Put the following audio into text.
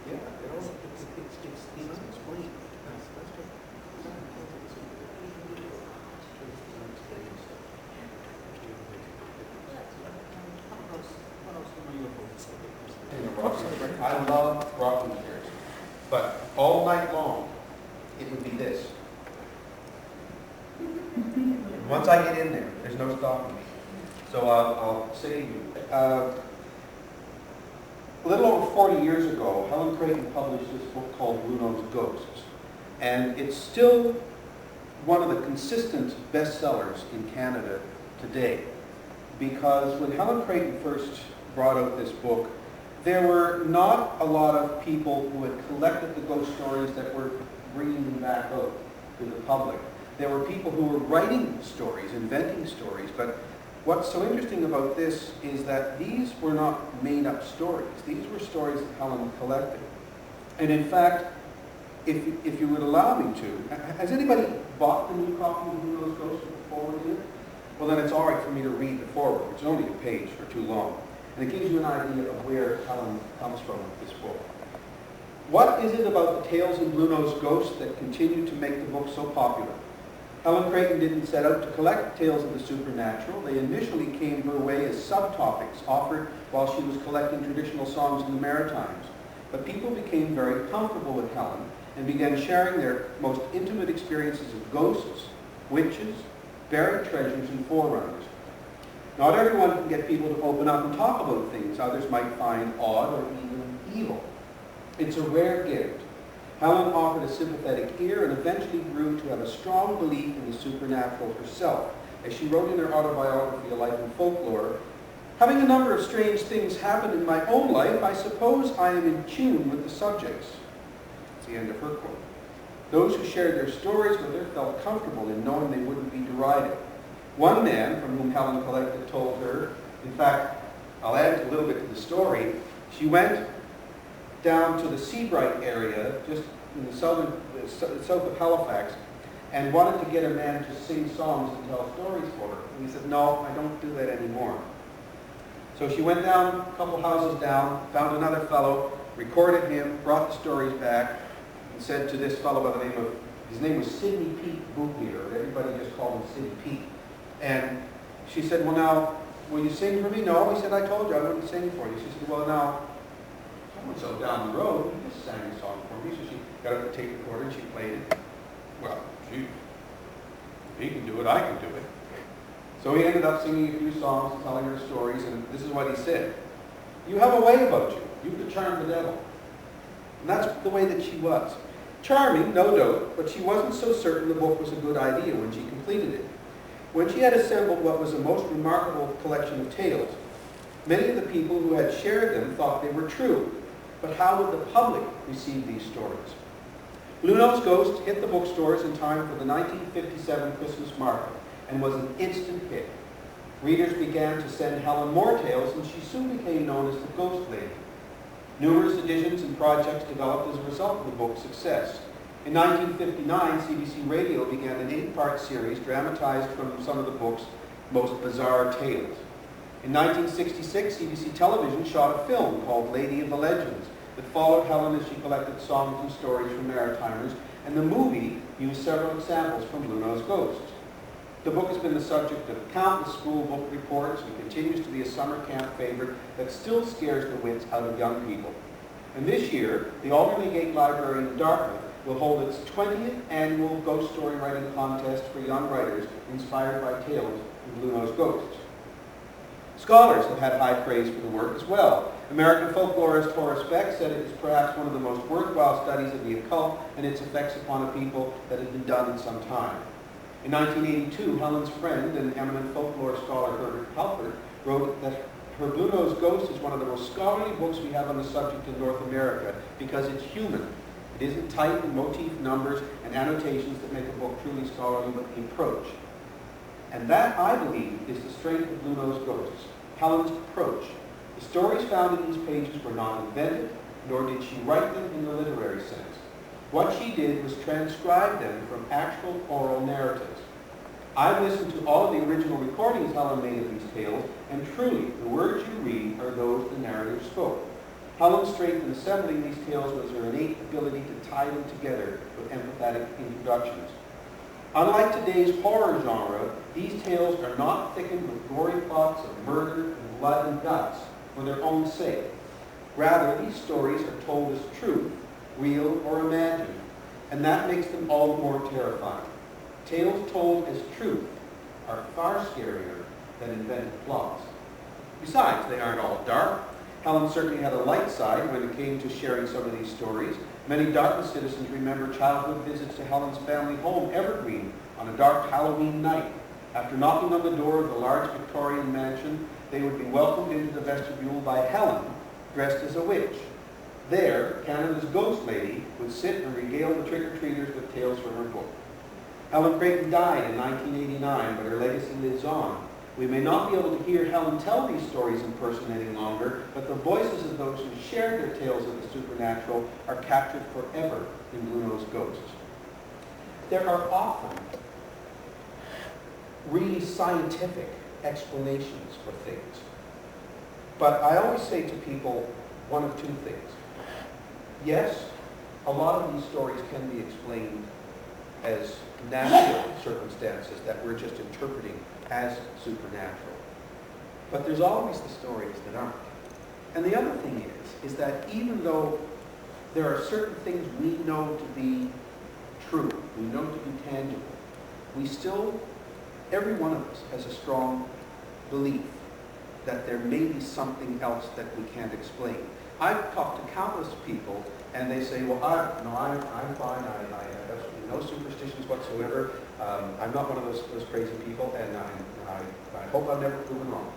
Yeah, it's unexplained. That's good. I love rocking chairs, but all night long, it would be this. Once I get in there, there's no stopping me. So I'll say to you, a little over 40 years ago, Helen Creighton published this book called Blue Nose Ghosts. And it's still one of the consistent bestsellers in Canada today. Because when Helen Creighton first brought out this book, there were not a lot of people who had collected the ghost stories that were bringing them back out to the public. There were people who were writing stories, inventing stories, but what's so interesting about this is that these were not made-up stories. These were stories that Helen collected. And in fact, if you would allow me to, has anybody bought the new copy of Blue Nose Ghosts with the forward in it? Well, then it's all right for me to read the forward, which is only a page or too long. And it gives you an idea of where Helen comes from with this book. What is it about the tales in Blue Nose Ghosts that continue to make the book so popular? Helen Creighton didn't set out to collect tales of the supernatural. They initially came her way as subtopics offered while she was collecting traditional songs in the Maritimes. But people became very comfortable with Helen and began sharing their most intimate experiences of ghosts, witches, buried treasures, and forerunners. Not everyone can get people to open up and talk about things others might find odd or even evil. It's a rare gift. Helen offered a sympathetic ear and eventually grew to have a strong belief in the supernatural herself. As she wrote in her autobiography, A Life in Folklore, having a number of strange things happen in my own life, I suppose I am in tune with the subjects. That's the end of her quote. Those who shared their stories with her felt comfortable in knowing they wouldn't be derided. One man from whom Helen collected told her, in fact, I'll add a little bit to the story, she went down to the Seabright area, just in the south of Halifax, and wanted to get a man to sing songs and tell stories for her. And he said, no, I don't do that anymore. So she went down, a couple houses down, found another fellow, recorded him, brought the stories back, and said to this fellow by the name of, his name was Sidney Pete Bootleader. Everybody just called him Sidney Pete. And she said, well now, will you sing for me? No, he said, I told you I wouldn't sing for you. She said, well now, so down the road, he just sang a song for me. So she got up the tape recorder and she played it. Well, gee, if he can do it, I can do it. So he ended up singing a few songs and telling her stories, and this is what he said. You have a way about you. You could charm the devil. And that's the way that she was. Charming, no doubt, but she wasn't so certain the book was a good idea when she completed it. When she had assembled what was a most remarkable collection of tales, many of the people who had shared them thought they were true. But how would the public receive these stories? Blue Nose Ghost hit the bookstores in time for the 1957 Christmas market and was an instant hit. Readers began to send Helen more tales, and she soon became known as the Ghost Lady. Numerous editions and projects developed as a result of the book's success. In 1959, CBC Radio began an 8-part series dramatized from some of the book's most bizarre tales. In 1966, CBC Television shot a film called Lady of the Legends that followed Helen as she collected songs and stories from Maritimers, and the movie used several examples from Blue Nose Ghosts. The book has been the subject of countless school book reports and continues to be a summer camp favorite that still scares the wits out of young people. And this year, the Glasgow Library in Dartmouth will hold its 20th annual ghost story writing contest for young writers inspired by tales of Blue Nose Ghosts. Scholars have had high praise for the work as well. American folklorist Horace Beck said it is perhaps one of the most worthwhile studies of the occult and its effects upon a people that has been done in some time. In 1982, Helen's friend and eminent folklore scholar Herbert Halpert wrote that her Blue Nose Ghost is one of the most scholarly books we have on the subject in North America because it's human. It isn't tight in motif, numbers, and annotations that make a book truly scholarly, but the approach. And that, I believe, is the strength of Blue Nose Ghosts, Helen's approach. The stories found in these pages were not invented, nor did she write them in the literary sense. What she did was transcribe them from actual oral narratives. I've listened to all of the original recordings Helen made of these tales, and truly, the words you read are those the narrator spoke. Helen's strength in assembling these tales was her innate ability to tie them together with empathetic introductions. Unlike today's horror genre, these tales are not thickened with gory plots of murder and blood and guts for their own sake. Rather, these stories are told as truth, real or imagined, and that makes them all the more terrifying. Tales told as truth are far scarier than invented plots. Besides, they aren't all dark. Helen certainly had a light side when it came to sharing some of these stories. Many Dartmouth citizens remember childhood visits to Helen's family home, Evergreen, on a dark Halloween night. After knocking on the door of the large Victorian mansion, they would be welcomed into the vestibule by Helen, dressed as a witch. There, Canada's ghost lady would sit and regale the trick-or-treaters with tales from her book. Helen Creighton died in 1989, but her legacy lives on. We may not be able to hear Helen tell these stories in person any longer, but the voices of those who shared their tales of the supernatural are captured forever in Bluenose Ghosts. There are often really scientific explanations for things. But I always say to people one of two things. Yes, a lot of these stories can be explained as natural circumstances that we're just interpreting as supernatural. But there's always the stories that aren't. And the other thing is that even though there are certain things we know to be true, we know to be tangible, we still, every one of us has a strong belief that there may be something else that we can't explain. I've talked to countless people and they say, well, I'm fine, I have absolutely no superstitions whatsoever. I'm not one of those crazy people, and I hope I'm never proven wrong.